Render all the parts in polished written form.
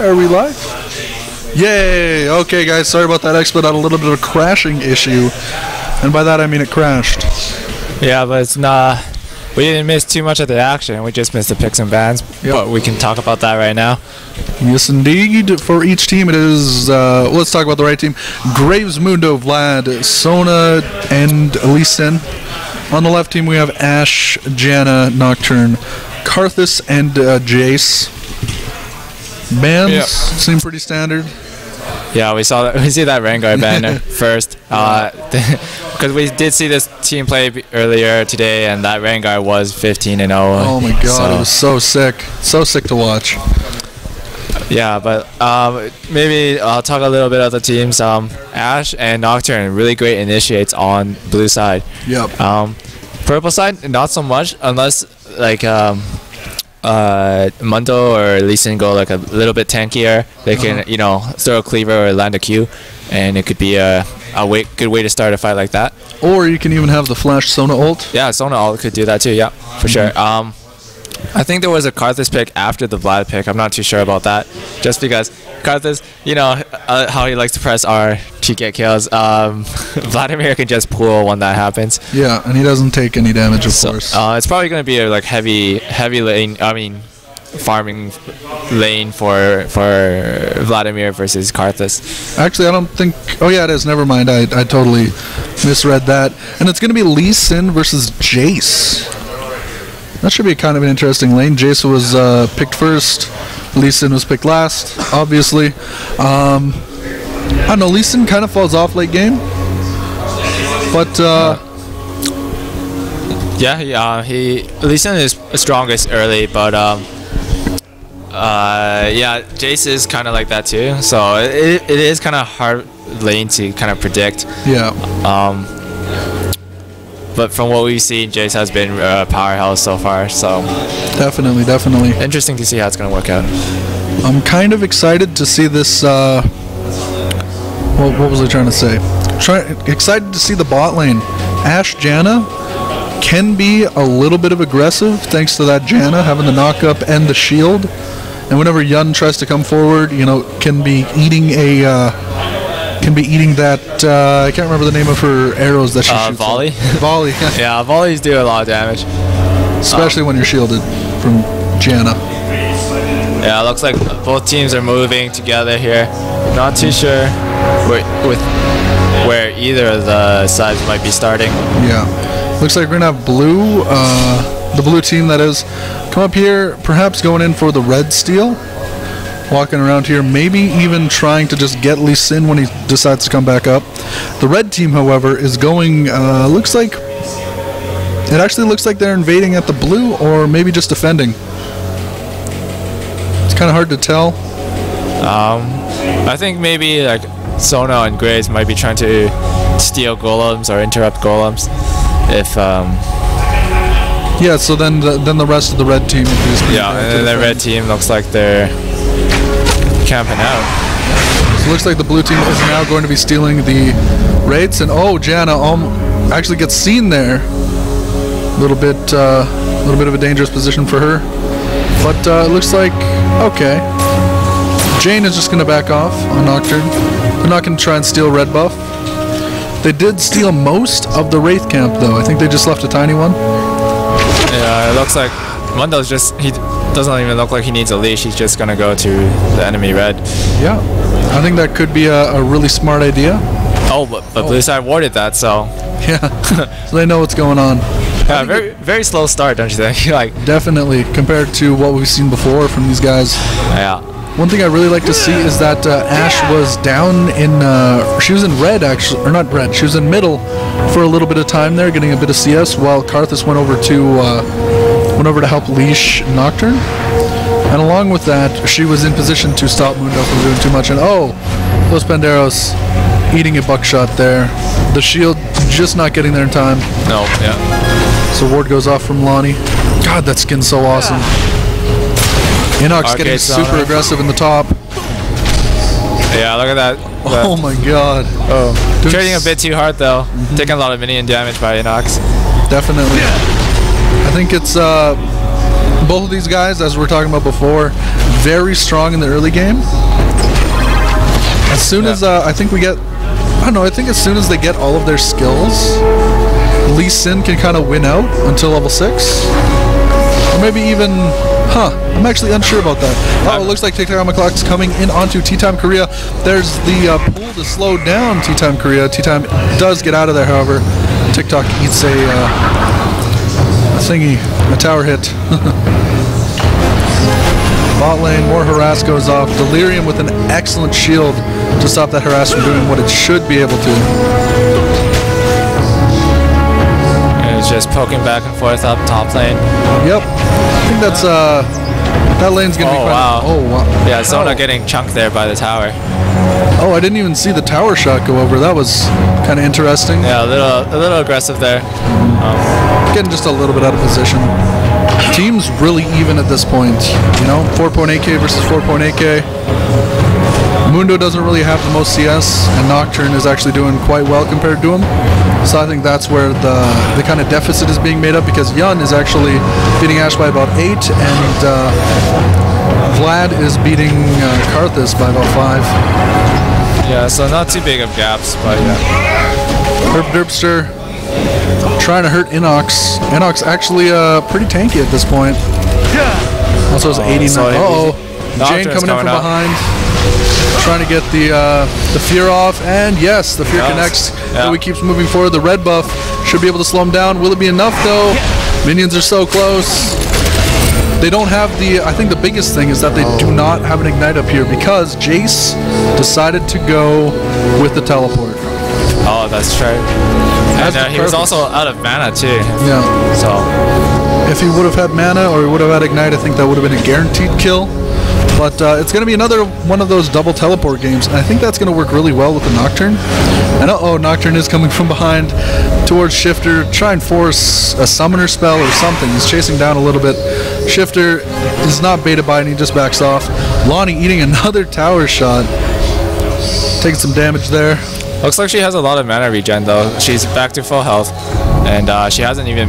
Are we live? Yay! Okay, guys, sorry about that. Expert had a little bit of a crashing issue, and by that I mean it crashed. Yeah, but it's not. We didn't miss too much of the action. We just missed the picks and bans. Yep. But we can talk about that right now. Yes, indeed. For each team, it is. Let's talk about the right team. Graves, Mundo, Vlad, Sona, and Elezra. On the left team, we have Ash, Janna, Nocturne, Karthus, and Jace. Bans seem pretty standard. Yeah, we saw that. We see that Rengar banner first, because we did see this team play earlier today, and that Rengar was 15-0. Oh my god, it was so sick to watch. Yeah, but maybe I'll talk a little bit of the teams. Ash and Nocturne, really great initiates on blue side. Yep. Purple side, not so much, unless like Mundo or Elezra go like a little bit tankier. They can, you know, throw a cleaver or land a Q, and it could be a good way to start a fight like that. Or you can even have the flash Sona ult. Yeah, Sona ult could do that too. Yeah, for sure. I think there was a Karthus pick after the Vlad pick. I'm not too sure about that, just because Karthus, you know, how he likes to press R to get kills. Vladimir can just pull when that happens. Yeah, and he doesn't take any damage, of course. It's probably going to be a like heavy lane. I mean, farming lane for Vladimir versus Karthus. Actually, I don't think. Oh yeah, it is. Never mind. I totally misread that. And it's going to be Elezra versus Jace. That should be kind of an interesting lane. Jace was picked first. Elezra was picked last, obviously. I don't know, Elezra kind of falls off late game. But, Elezra is strongest early, but, yeah, Jace is kind of like that too. So it is kind of hard lane to kind of predict. Yeah. But from what we've seen, Jace has been a powerhouse so far, so... Definitely. Interesting to see how it's going to work out. I'm kind of excited to see this, what was I trying to say? Excited to see the bot lane. Ash Janna can be a little bit of aggressive, thanks to that Janna having the knock-up and the shield. And whenever Yun tries to come forward, you know, can be eating that, I can't remember the name of her arrows that she shoots. Volley? Volley. Yeah, volleys do a lot of damage. Especially when you're shielded from Janna. Yeah, it looks like both teams are moving together here. Not too sure where either of the sides might be starting. Yeah. Looks like we're going to have blue, the blue team that is, come up here, perhaps going in for the red steal. Walking around here, maybe even trying to just get Elezra when he decides to come back up. The red team, however, is going, it actually looks like they're invading at the blue, or maybe just defending. It's kind of hard to tell. I think maybe like Sona and Graves might be trying to steal golems or interrupt golems. If yeah, so then the rest of the red team would be and the red team looks like they're camping out. So it looks like the blue team is now going to be stealing the raids, and Janna actually gets seen there. A little bit of a dangerous position for her, but it looks like okay. Jane is just going to back off on Nocturne. They're not going to try and steal red buff. They did steal most of the Wraith camp, though. I think they just left a tiny one. Yeah, it looks like Mundo's he doesn't even look like he needs a leash. He's just going to go to the enemy red. Yeah, I think that could be a really smart idea. Oh, but blue side warded that, so... Yeah, so they know what's going on. Yeah, very slow start, don't you think? Like definitely, compared to what we've seen before from these guys. Yeah. One thing I really like to see is that Ash was down in... she was in red, actually, or not red, she was in middle for a little bit of time there, getting a bit of CS, while Karthus went over to help leash Nocturne. And along with that, she was in position to stop Mundo from doing too much. And those Panderos eating a buckshot there. The shield just not getting there in time. No, yeah. So ward goes off from Lonnie. God, that skin's so awesome. Inox getting super aggressive in the top. Yeah, look at that. Oh my god. Oh, trading a bit too hard though. Taking a lot of minion damage by Inox. Definitely. I think it's both of these guys, as we were talking about before, very strong in the early game. As soon as I think we get, I don't know, I think as soon as they get all of their skills, Lee Sin can kind of win out until level 6. Or maybe even, I'm actually unsure about that. Oh, it looks like TikTok McClock's coming in onto Tea Time Korea. There's the pull to slow down Tea Time Korea. Tea Time does get out of there, however. TikTok eats a thingy, a tower hit. Bot lane, more harass goes off. Delirium with an excellent shield to stop that harass from doing what it should be able to. And it's just poking back and forth up top lane. Yep. I think that's that lane's gonna be wow. Oh wow. Yeah, Zona getting chunked there by the tower. Oh, I didn't even see the tower shot go over. That was kind of interesting. Yeah, a little aggressive there. Getting just a little bit out of position. Team's really even at this point, you know, 4.8k versus 4.8k. Mundo doesn't really have the most CS, and Nocturne is actually doing quite well compared to him. So I think that's where the kind of deficit is being made up, because Yun is actually beating Ash by about 8, and Vlad is beating Karthus by about 5. Yeah, so not too big of gaps, but yeah. Herb Derpster trying to hurt Inox. Inox actually pretty tanky at this point. Also has 89. Jane coming in from behind, trying to get the fear off, and yes, the fear connects. Yeah. He keeps moving forward. The red buff should be able to slow him down. Will it be enough though? Minions are so close. They don't have the, I think the biggest thing is that they do not have an ignite up here, because Jace decided to go with the teleport. Oh, that's true. And he was also out of mana too. Yeah. So if he would have had mana or he would have had ignite, I think that would have been a guaranteed kill. But it's going to be another one of those double teleport games, and I think that's going to work really well with the Nocturne. And Nocturne is coming from behind towards Shifter, try and force a summoner spell or something. He's chasing down a little bit. Shifter is not beta by, and he just backs off. Lonnie eating another tower shot. Taking some damage there. Looks like she has a lot of mana regen though. She's back to full health, and she hasn't even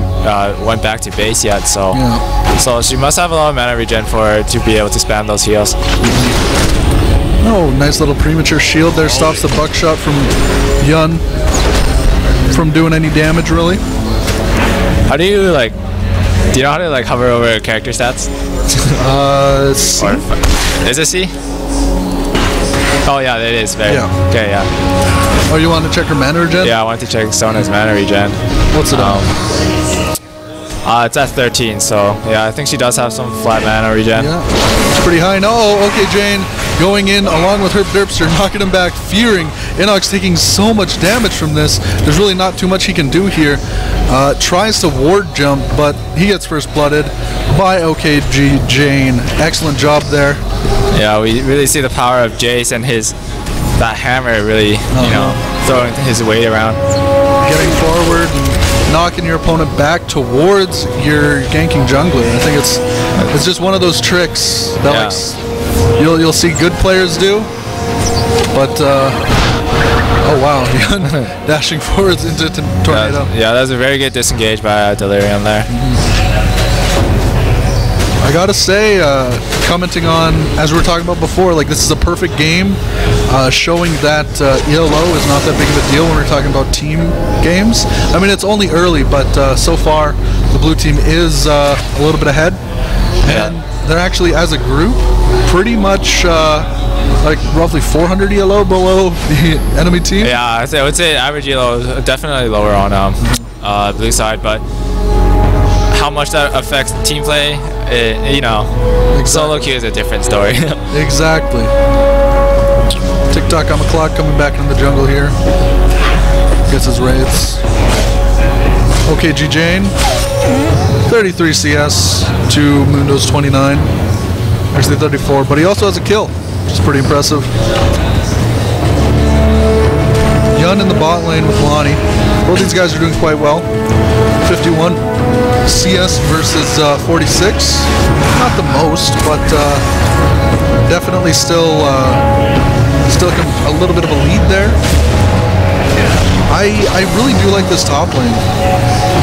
went back to base yet. So, so she must have a lot of mana regen for her to be able to spam those heals. Oh, nice little premature shield there. Stops the buckshot from Yun from doing any damage, really. How do you like? Do you know how to like hover over character stats? C. Is it C? Oh yeah, it is. Very. Yeah. Okay, yeah. Oh, you want to check her mana regen? Yeah, I wanted to check Zona's mana regen. What's it on? It's at 13, so yeah, I think she does have some flat mana regen. Yeah, it's pretty high. No, okay, Jane going in along with Herb Derpster, knocking him back, fearing. Inox taking so much damage from this. There's really not too much he can do here. Tries to ward jump, but he gets first blooded by OKG Jane. Excellent job there. Yeah, we really see the power of Jace and that hammer really, you know, throwing his weight around. Getting forward and knocking your opponent back towards your ganking jungler. I think it's just one of those tricks that you'll see good players do, but oh wow, dashing forwards into tornado. Yeah, that was a very good disengage by Delirium there. I gotta say, commenting on, as we were talking about before, like this is a perfect game, showing that ELO is not that big of a deal when we're talking about team games. I mean, it's only early, but so far the blue team is a little bit ahead, and they're actually, as a group, pretty much like roughly 400 ELO below the enemy team. Yeah, I would say average ELO is definitely lower on blue side, but how much that affects team play, you know, solo queue is a different story. Exactly. TikTok on the clock coming back in the jungle here. Gets his raids. OKG Jane, 33 CS to Mundo's 29. Actually 34, but he also has a kill, which is pretty impressive. Yun in the bot lane with Lonnie. Both these guys are doing quite well. 51 CS versus 46. Not the most, but definitely still a little bit of a lead there. I really do like this top lane.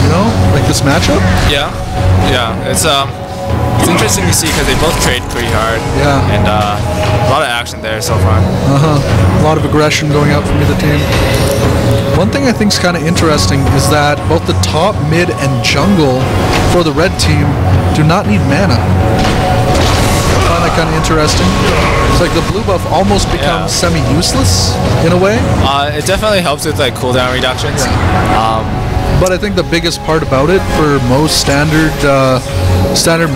You know, like this matchup. Yeah, it's it's interesting to see because they both trade pretty hard. Yeah. And a lot of action there so far. A lot of aggression going out from either team. One thing I think is kind of interesting is that both the top, mid, and jungle for the red team do not need mana. I find that kind of interesting. It's like the blue buff almost becomes semi-useless in a way. It definitely helps with like cooldown reductions. But I think the biggest part about it for most standard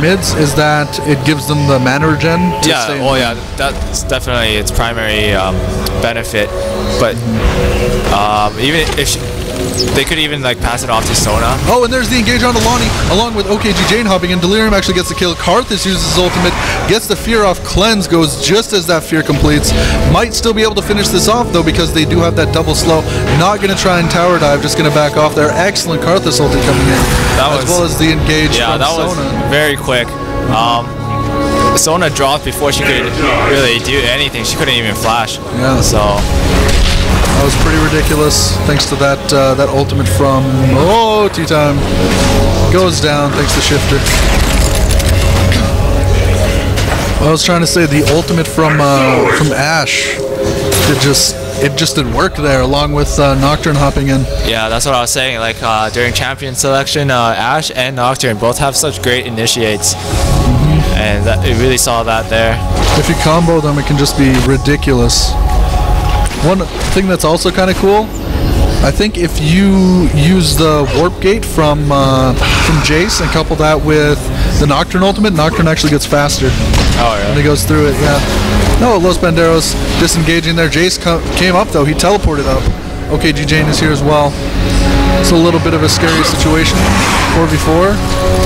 mids is that it gives them the mana regen. That's definitely its primary benefit. But even if they could even like pass it off to Sona. Oh, and there's the engage on Alani, along with OKG Jane hopping in. Delirium actually gets the kill. Karthus uses his ultimate, gets the fear off. Cleanse goes just as that fear completes. Might still be able to finish this off though because they do have that double slow. Not going to try and tower dive, just going to back off there. Excellent Karthus ulti coming in, as well as the engage from that Sona. was very quick. Sona dropped before she could really do anything. She couldn't even flash. Yeah. So that was pretty ridiculous. Thanks to that that ultimate from Tea Time goes down. Thanks to Shifter. I was trying to say the ultimate from Ashe. It just didn't work there, along with Nocturne hopping in. Yeah, that's what I was saying. Like during champion selection, Ashe and Nocturne both have such great initiates, and you really saw that there. If you combo them, it can just be ridiculous. One thing that's also kind of cool, I think if you use the warp gate from Jace and couple that with the Nocturne ultimate, Nocturne actually gets faster. Oh yeah. When he goes through it, yeah. No, Los Banderos disengaging there. Jace came up though. He teleported up. OKG Jane is here as well. It's a little bit of a scary situation. 4v4,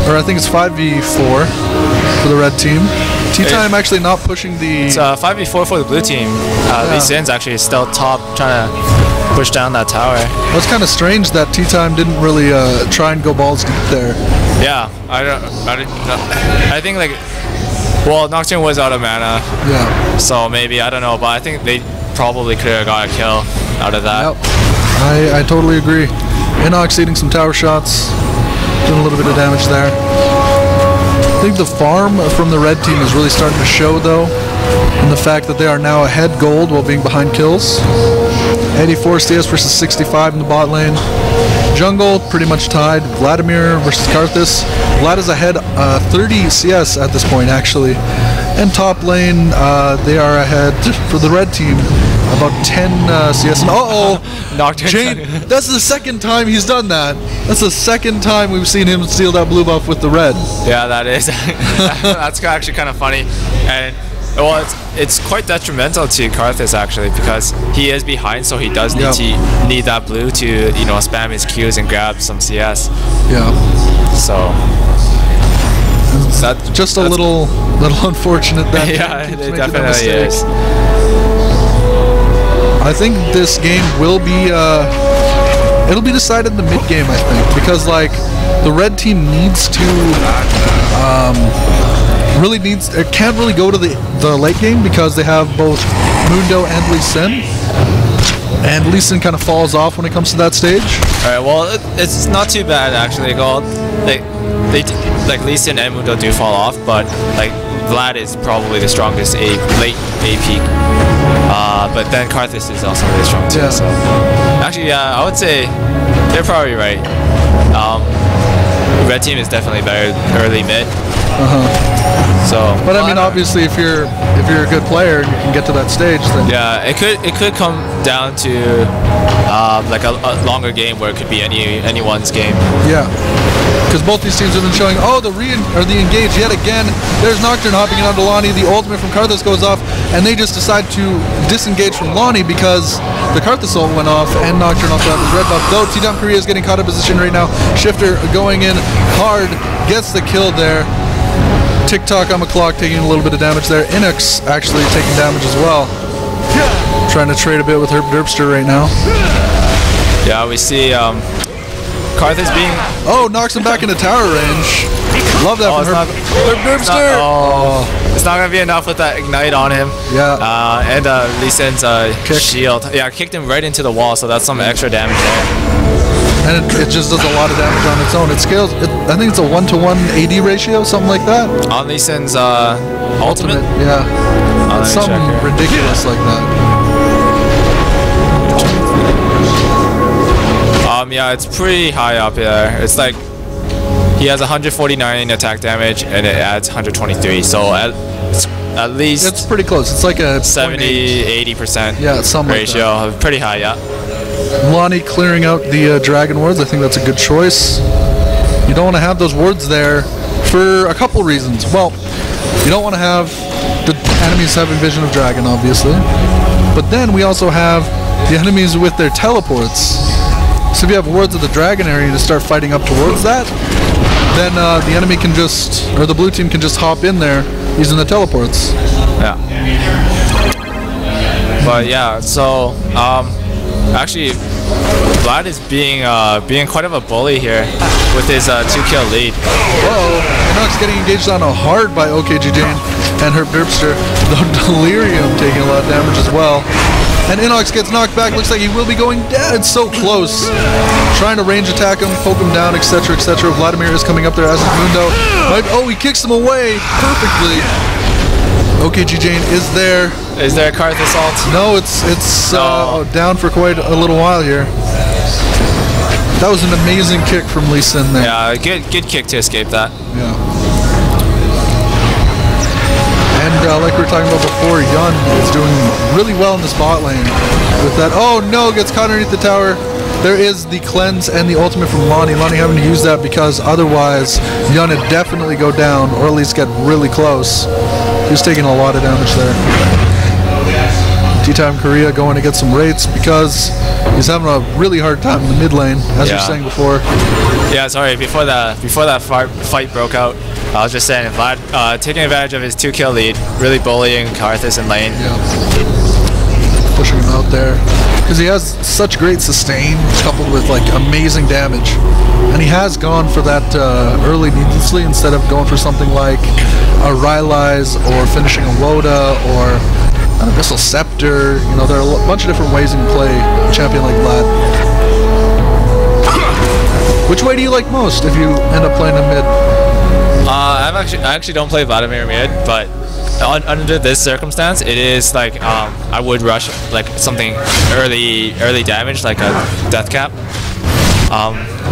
or I think it's 5v4 for the red team. Tea-Time actually not pushing the... It's 5v4 for the blue team. Lee Sin's actually still top, trying to push down that tower. Well, it's kind of strange that Tea-Time didn't really try and go balls deep there. Yeah, I think like... Well, Nocturne was out of mana. Yeah. So maybe, I don't know, but I think they probably could have got a kill out of that. Yep. I totally agree. Inox eating some tower shots, doing a little bit of damage there. I think the farm from the red team is really starting to show though, in the fact that they are now ahead gold while being behind kills. 84 CS versus 65 in the bot lane. Jungle pretty much tied. Vladimir versus Karthus. Vlad is ahead 30 CS at this point actually. And top lane, they are ahead for the red team about 10 CS. And Jane, that's the second time he's done that. That's the second time we've seen him steal that blue buff with the red. Yeah, that is. That's actually kind of funny. And well, it's quite detrimental to Karthus actually because he is behind, so he does need that blue to spam his Qs and grab some CS. Yeah. So that's just a little unfortunate that. Yeah, it definitely is. I think this game will be it'll be decided in the mid game, I think, because like the red team needs to it can't really go to the late game because they have both Mundo and Lee Sin. And Lee Sin kind of falls off when it comes to that stage. Alright, well, it's not too bad actually. Like Lee Sin and Mundo do fall off, but like Vlad is probably the strongest late AP. But then Karthus is also really strong too. Yeah. So actually, I would say they're probably right. Red team is definitely better early mid. So, but I mean, obviously, if you're a good player and you can get to that stage, then yeah, it could come down to like a longer game where it could be anyone's game. Yeah, because both these teams have been showing. Oh, the engage yet again. There's Nocturne hopping in onto Lonnie. The ultimate from Karthus goes off, and they just decide to disengage from Lonnie because the Karthus ult went off, and Nocturne also has his red buff. Though T-Dom Korea is getting caught in position right now. Shifter going in hard, gets the kill there. TikTok OverKlocked taking a little bit of damage there. Inux actually taking damage as well. Trying to trade a bit with Herb Derpster right now. Yeah, we see Karthus being... Oh, knocks him back into tower range. Love that from Herb Derpster. It's not going to be enough with that ignite on him. Yeah. And Lee Sin's shield. Yeah, kicked him right into the wall, so that's some extra damage there. and it just does a lot of damage on its own. It scales. I think it's a 1-to-1 AD ratio, something like that. On Lee Sin's ultimate? Yeah. It's something ridiculous like that. Yeah, it's pretty high up there. It's like he has 149 attack damage and it adds 123. So at least it's pretty close. It's like a 70-80% ratio. Like that. Pretty high, yeah. Lonnie clearing out the dragon wards. I think that's a good choice. You don't want to have those wards there for a couple reasons. Well, you don't want to have the enemies having vision of dragon, obviously. But then we also have the enemies with their teleports. So if you have wards of the dragon area to start fighting up towards that, then the enemy can just, or the blue team can just hop in there using the teleports. Yeah. But yeah, so actually, Vlad is being quite of a bully here with his 2-kill lead. Whoa, Inox getting engaged on a hard by OKGJ and Herb Derpster. The Delirium taking a lot of damage as well. And Inox gets knocked back. Looks like he will be going down. It's so close. Trying to range attack him, poke him down, etc., etc. Vladimir is coming up there as his Mundo. Oh, he kicks him away perfectly. OKGJ is there. Is there a Karthus ult? No, it's down for quite a little while here. That was an amazing kick from Lee Sin there. Yeah, good kick to escape that. Yeah. And like we were talking about before, Yun is doing really well in this bot lane with that. Oh no, gets caught underneath the tower. There is the cleanse and the ultimate from Lonnie. Lonnie having to use that because otherwise Yun would definitely go down or at least get really close. He's taking a lot of damage there. T-Time Korea going to get some rates because he's having a really hard time in the mid lane, as you were saying before. Yeah, sorry, before that fight broke out, I was just saying, Vlad taking advantage of his 2-kill lead, really bullying Karthus in lane. Yeah. Pushing him out there. Because he has such great sustain coupled with like amazing damage. And he has gone for that early needlessly instead of going for something like a Rylai's or finishing a Woda or an Abyssal Scepter. You know, there are a bunch of different ways you can play a champion like Vlad. Which way do you like most if you end up playing him mid? I actually don't play Vladimir mid, but under this circumstance, it is like I would rush like something early damage, like a death cap,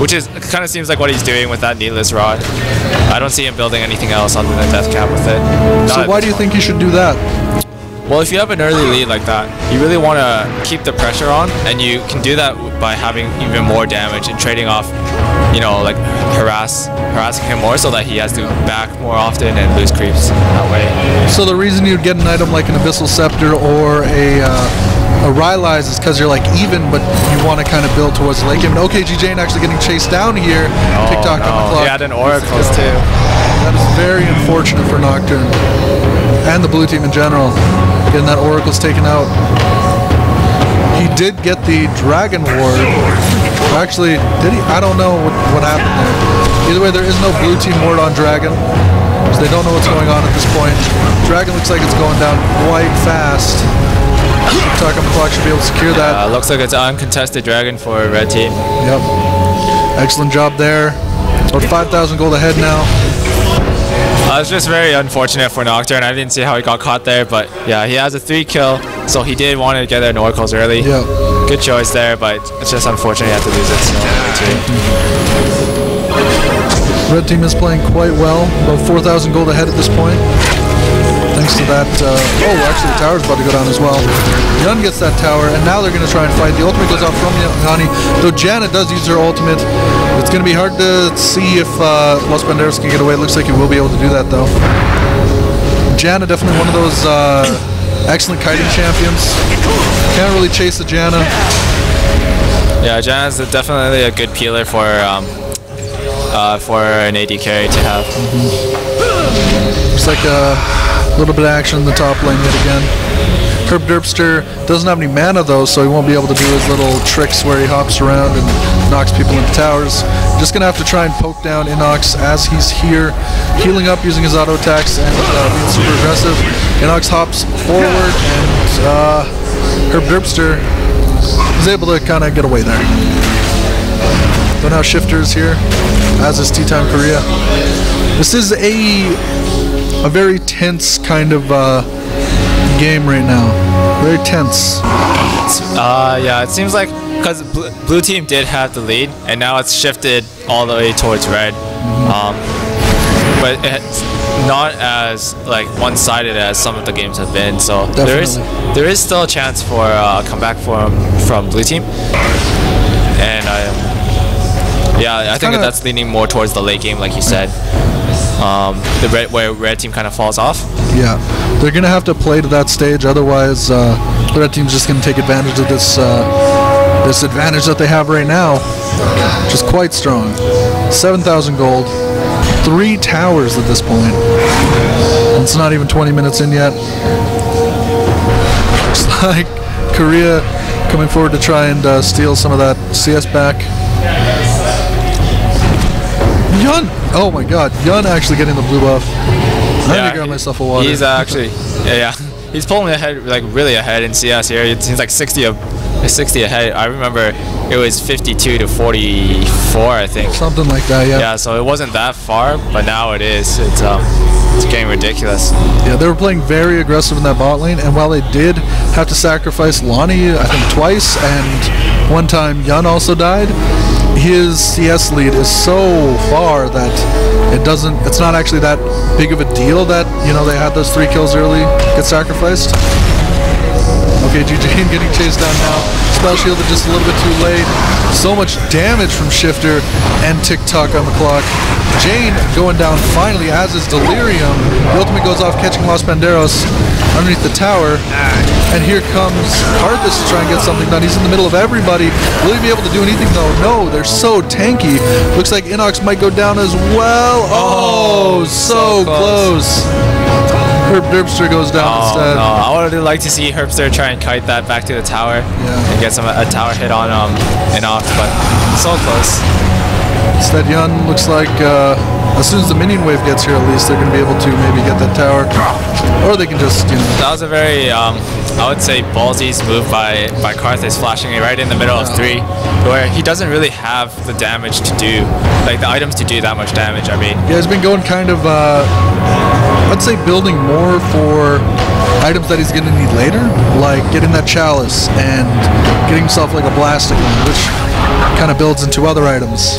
which is kind of seems like what he's doing with that needless rod. I don't see him building anything else other than death cap with it. So why do you think you should do that? Well, if you have an early lead like that, you really want to keep the pressure on, and you can do that by having even more damage and trading off, you know, like harassing him more so that he has to back more often and lose creeps that way. So the reason you'd get an item like an Abyssal Scepter or a Rylai's is because you're like even, but you want to kind of build towards the late game. And OKGJ actually getting chased down here. TikTok on the clock. He had an Oracles too. That is very unfortunate for Nocturne and the blue team in general. Getting that Oracle's taken out. He did get the Dragon Ward. Actually, did he? I don't know what happened there. Either way, there is no blue team ward on Dragon, so they don't know what's going on at this point. Dragon looks like it's going down quite fast. TikTok on the clock should be able to secure that. Looks like it's uncontested Dragon for red team. Yep. Excellent job there. About 5,000 gold ahead now. It's just very unfortunate for Nocturne. I didn't see how he got caught there, but yeah, he has a 3-kill, so he did want to get their Oracles early. Yeah. Good choice there, but it's just unfortunate he had to lose it. So Red team is playing quite well. About 4,000 gold ahead at this point. Thanks to that. Actually the tower's about to go down as well. Yun gets that tower, and now they're going to try and fight. The ultimate goes off from Yanni, though Janna does use her ultimate. It's going to be hard to see if Los Banderas can get away. It looks like he will be able to do that, though. Janna, definitely one of those excellent kiting champions. Can't really chase the Janna. Yeah, Janna's definitely a good peeler for an AD carry to have. Looks like a little bit of action in the top lane yet again. Herb Derpster doesn't have any mana though, so he won't be able to do his little tricks where he hops around and knocks people into towers. Just gonna have to try and poke down Inox as he's here, healing up using his auto attacks and being super aggressive. Inox hops forward and Herb Derpster is able to kind of get away there. But now Shifter's here, as is T-Time Korea. This is a very tense kind of game right now. Very tense. Yeah, it seems like because blue team did have the lead, and now it's shifted all the way towards red. But it's not as like one-sided as some of the games have been. So there is still a chance for a comeback from blue team, and I think that's leaning more towards the late game, like you said. Where red team kind of falls off. Yeah, they're gonna have to play to that stage, otherwise the red team's just gonna take advantage of this this advantage that they have right now, which is quite strong. 7,000 gold, 3 towers at this point. And it's not even 20 minutes in yet. Looks like Korea coming forward to try and steal some of that CS back. Yun! Oh my god, Yun actually getting the blue buff. I need to grab myself a water. He's actually, he's pulling ahead, like really ahead in CS here. It seems like 60 ahead. I remember it was 52 to 44, I think. Something like that, yeah. Yeah, so it wasn't that far, but now it is. It's getting ridiculous. Yeah, they were playing very aggressive in that bot lane, and while they did have to sacrifice Lonnie, I think twice, and one time Yun also died, his CS lead is so far that it's not actually that big of a deal that, you know, they had those 3 kills early get sacrificed. Okay, GG getting chased down now. Spell shielded just a little bit too late. So much damage from Shifter and TikTok on the clock. Jane going down finally, as is Delirium. The ultimate goes off, catching Los Panderos underneath the tower. And here comes Karthus to try and get something done. He's in the middle of everybody. Will he be able to do anything though? No, they're so tanky. Looks like Inox might go down as well. Oh, so close. Herbster goes down instead. No, I would like to see Herbster try and kite that back to the tower and get a tower hit on Inox, but so close. Instead, Yun looks like as soon as the minion wave gets here, at least they're going to be able to maybe get that tower, or they can just, you know. That was a very, I would say, ballsy move by Karthus, flashing it right in the middle of 3, where he doesn't really have the damage to do, like the items to do that much damage. I mean, yeah, he's been going kind of, I'd say, building more for items that he's going to need later, like getting that chalice and getting himself like a blasting one, which kind of builds into other items.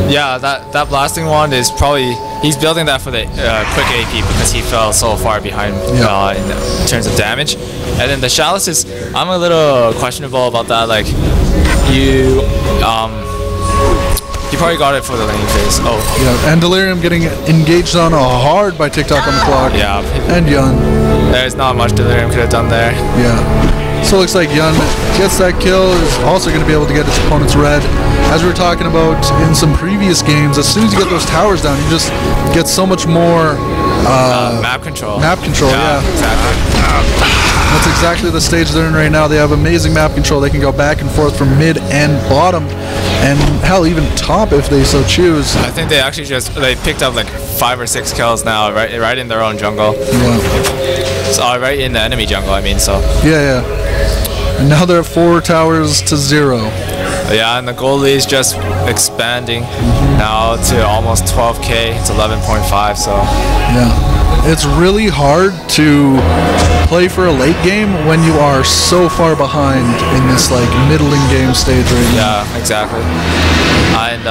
Yeah, that blasting wand is probably, he's building that for the quick AP because he fell so far behind in terms of damage. And then the chalice is, I'm a little questionable about that. Like you probably got it for the laning phase. Oh yeah, and Delirium getting engaged on hard by TikTok on the clock. Yeah, and Yun. There's not much Delirium could have done there. Yeah. So it looks like Yun gets that kill, is also going to be able to get his opponent's red. As we were talking about in some previous games, as soon as you get those towers down, you just get so much more map control. Map control, yeah. Exactly. That's exactly the stage they're in right now. They have amazing map control. They can go back and forth from mid and bottom, and hell, even top if they so choose. I think they actually they picked up like 5 or 6 kills now, right in their own jungle. Yeah. So right in the enemy jungle, I mean. So. Yeah. And now they're at 4 towers to 0. Yeah, and the goal lead is just expanding now to almost 12k. It's 11.5. So. Yeah. It's really hard to play for a late game when you are so far behind in this like middling game stage right now. Yeah, exactly. And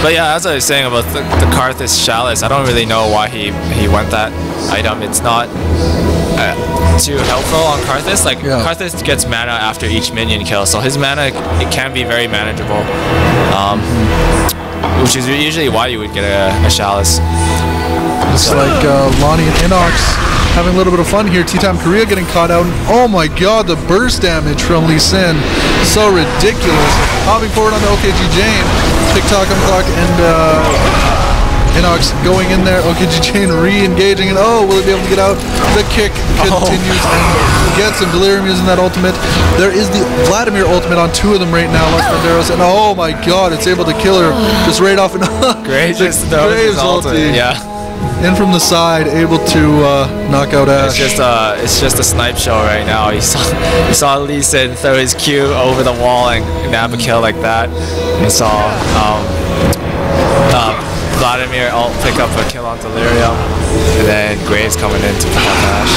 but yeah, as I was saying about the Karthus chalice, I don't really know why he went that item. It's not too helpful on Karthus. Like Karthus gets mana after each minion kill, so his mana, it can be very manageable, which is usually why you would get a chalice. It's like Lonnie and Inox having a little bit of fun here. T-Time Korea getting caught out. And oh my god, the burst damage from Lee Sin. So ridiculous. Hopping forward on the OKG Jane. TikTok on the clock, and Inox going in there. OKG Jane re-engaging, and oh, will he be able to get out? The kick continues and gets him. Delirium using that ultimate. There is the Vladimir ultimate on 2 of them right now, Los Banderos, and oh my god, it's able to kill her just right off. And Graves just throws his ultimate. Yeah. in from the side, able to knock out Ash. It's just a snipe show right now. You saw Lee Sin throw his Q over the wall and nab a kill like that. You saw Vladimir ult pick up a kill on Delirium, and then Graves coming in to pick up Ash.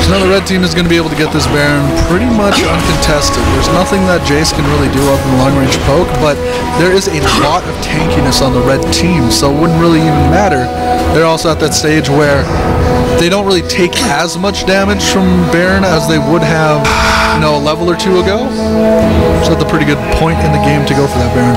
So now the red team is going to be able to get this Baron pretty much uncontested. There's nothing that Jace can really do other than long-range poke, but there is a lot of tankiness on the red team, so it wouldn't really even matter. They're also at that stage where they don't really take as much damage from Baron as they would have, you know, a level or two ago. So that's a pretty good point in the game to go for that Baron.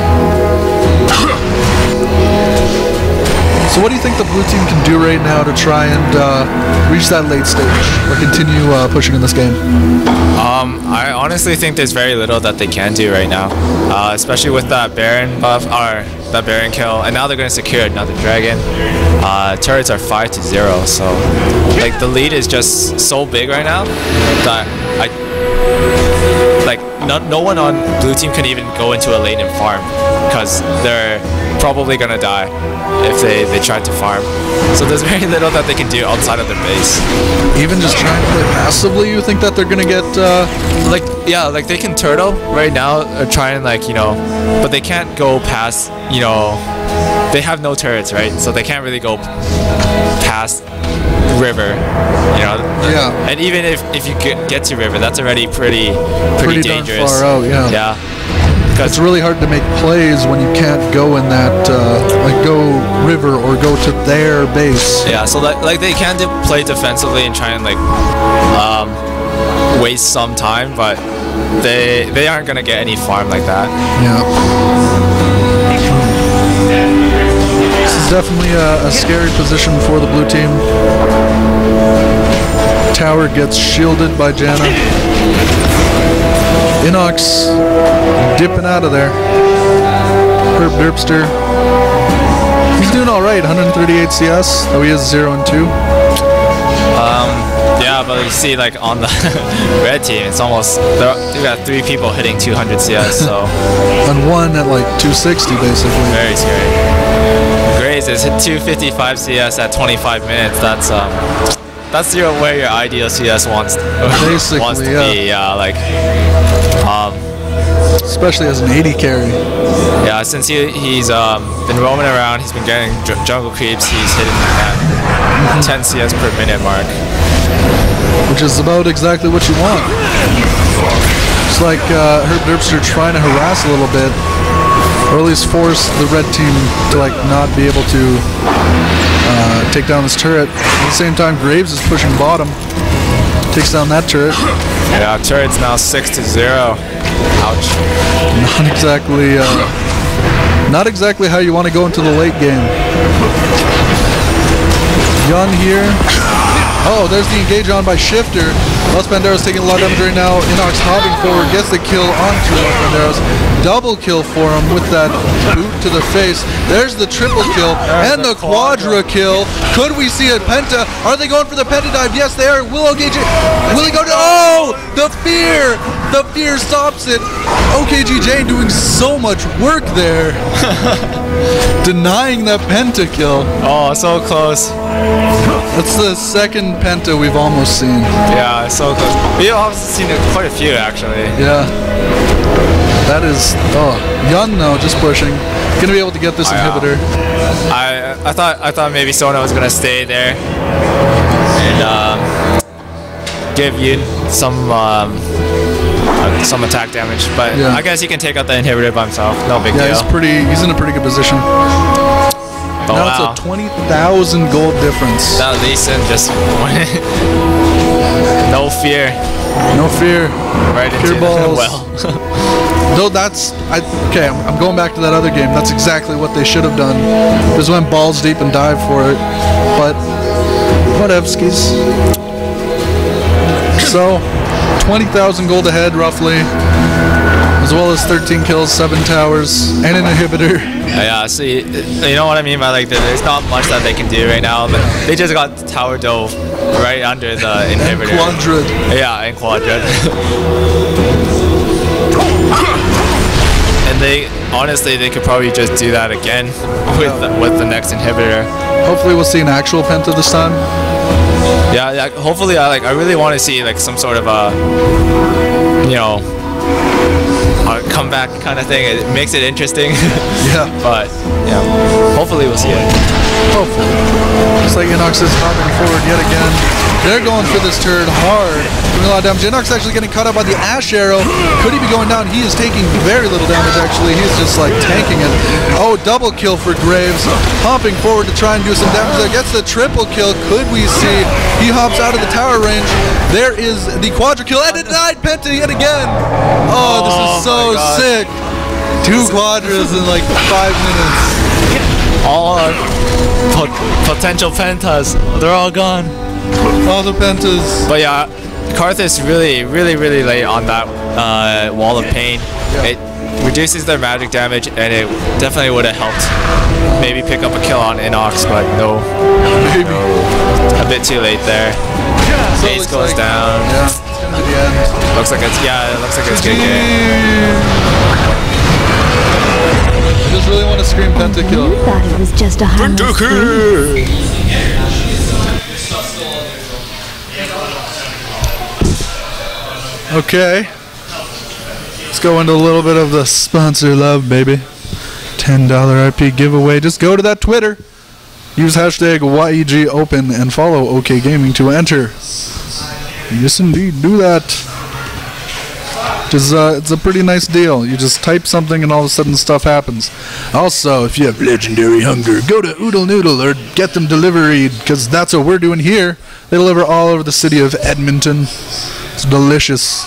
So what do you think the blue team can do right now to try and reach that late stage or continue pushing in this game? I honestly think there's very little that they can do right now, especially with that Baron buff or that Baron kill, and now they're going to secure another dragon. Turrets are 5-0, so like the lead is just so big right now that no one on blue team can even go into a lane and farm because they're probably gonna die if they try to farm. So there's very little that they can do outside of their base. Even just trying to play passively, you think that they're gonna get like they can turtle right now or try and but they can't go past, they have no turrets, right? So they can't really go past river, Yeah. And even if you get to river, that's already pretty dangerous. Far out, yeah. Yeah. It's really hard to make plays when you can't go in that, go river or go to their base. Yeah, so like they can play defensively and try and waste some time, but they aren't gonna get any farm like that. Yeah. This is definitely a scary position for the blue team. Tower gets shielded by Janna. Inox dipping out of there. Herb Derpster. He's doing alright, 138 CS, though he is 0-2. Yeah, but you see, on the red team, it's almost, we got 3 people hitting 200 CS, so. And one at 260, basically. Very scary. Graves is hit 255 CS at 25 minutes. That's where your ideal CS wants to be. Yeah, especially as an 80 carry. Yeah, since he's been roaming around, he's been getting jungle creeps. He's hitting that 10 CS per minute mark, which is about exactly what you want. It's like Herb Derpster trying to harass a little bit, or at least force the red team to not be able to take down this turret. At the same time, Graves is pushing bottom, takes down that turret. Yeah, turret's now 6-0. Ouch. Not exactly how you want to go into the late game. Yun here. Oh, there's the engage on by Shifter. Los Banderos taking a lot of damage right now. Inox hopping forward, gets the kill onto Los Banderos. Double kill for him with that boot to the face. There's the triple kill and the quadra kill. Could we see a Penta? Are they going for the Penta dive? Yes, they are. Will OKG? Will he go to? Oh, the fear! The fear stops it. OKGJ doing so much work there, denying that Penta kill. Oh, so close. That's the second Penta we've almost seen. Yeah, so close. We've also seen quite a few, actually. Yeah. That is... Oh, Yun, though, just pushing. Gonna be able to get this inhibitor. I thought maybe Sona was gonna stay there and give Yun some attack damage, but yeah. I guess he can take out the inhibitor by himself. No big deal. Yeah, he's in a pretty good position. Oh, now it's a 20,000 gold difference. Now Lee Sin just no fear. No fear. Right into Pure balls. Well. Though that's okay. I'm going back to that other game. That's exactly what they should have done. Just went balls deep and dived for it. But whatevskis. So 20,000 gold ahead, roughly, as well as 13 kills, 7 towers, and an inhibitor. Yeah, see, you know what I mean by there's not much that they can do right now, but they just got tower dove right under the inhibitor. And quadrad. Yeah, and quadrad. And honestly, they could probably just do that again with the next inhibitor. Hopefully we'll see an actual Penta this time. Yeah, hopefully, I really want to see like some sort of a, you know, a comeback kind of thing. It makes it interesting. Yeah. But yeah, hopefully we'll see it. Hopefully. Looks like Inox is hopping forward yet again. They're going for this turret hard. Doing a lot of damage. Inox actually getting caught up by the Ash arrow. Could he be going down? He is taking very little damage actually. He's just like tanking it. Oh, double kill for Graves. Hopping forward to try and do some damage there. Gets the triple kill. Could we see? He hops out of the tower range. There is the quadra kill and a denied Penta yet again. Oh, this is so sick. 2 quadras in like 5 minutes. All our potential pentas, they're all gone. All the pentas. But yeah, Karthus really late on that wall of pain. Yeah. It reduces their magic damage, and it definitely would have helped maybe pick up a kill on Inox, but no. Maybe. A bit too late there. So Ace goes down. Yeah, it's gonna be the end. Looks like it's GG. I just really want to scream pentakill. You thought it was just a harmless game. Okay. Let's go into a little bit of the sponsor love, baby. $10 RP giveaway. Just go to that Twitter. Use hashtag YEGOpen and follow OK Gaming to enter. Yes, indeed. Do that. It's a pretty nice deal. You just type something and all of a sudden stuff happens. Also, if you have legendary hunger, go to Oodle Noodle or get them delivered, because that's what we're doing here. They deliver all over the city of Edmonton. It's delicious.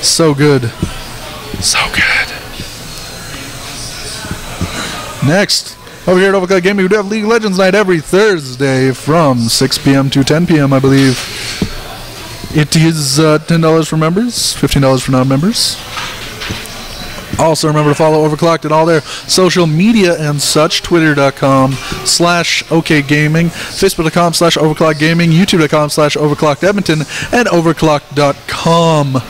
So good. So good. Next, over here at OverKlocked Gaming, we do have League of Legends Night every Thursday from 6 p.m. to 10 p.m., I believe. It is $10 for members, $15 for non-members. Also, remember to follow OverKlocked and all their social media and such. Twitter.com/OKGaming, Facebook.com/OverKlockedGaming, YouTube.com/OverKlockedEdmonton, and OverKlocked.com.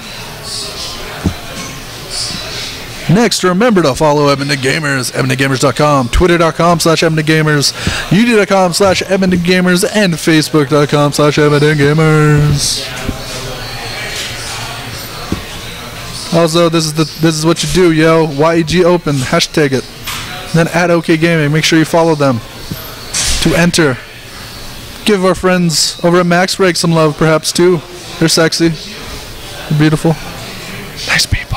Next, remember to follow Edmonton Gamers, EdmontonGamers.com, Twitter.com/EdmontonGamers, YouTube.com/EdmontonGamers, and Facebook.com/EdmontonGamers. Also, this is what you do, yo. YEG Open, hashtag it. Then add OK Gaming. Make sure you follow them to enter. Give our friends over at Max Break some love, perhaps too. They're sexy, they're beautiful, nice people.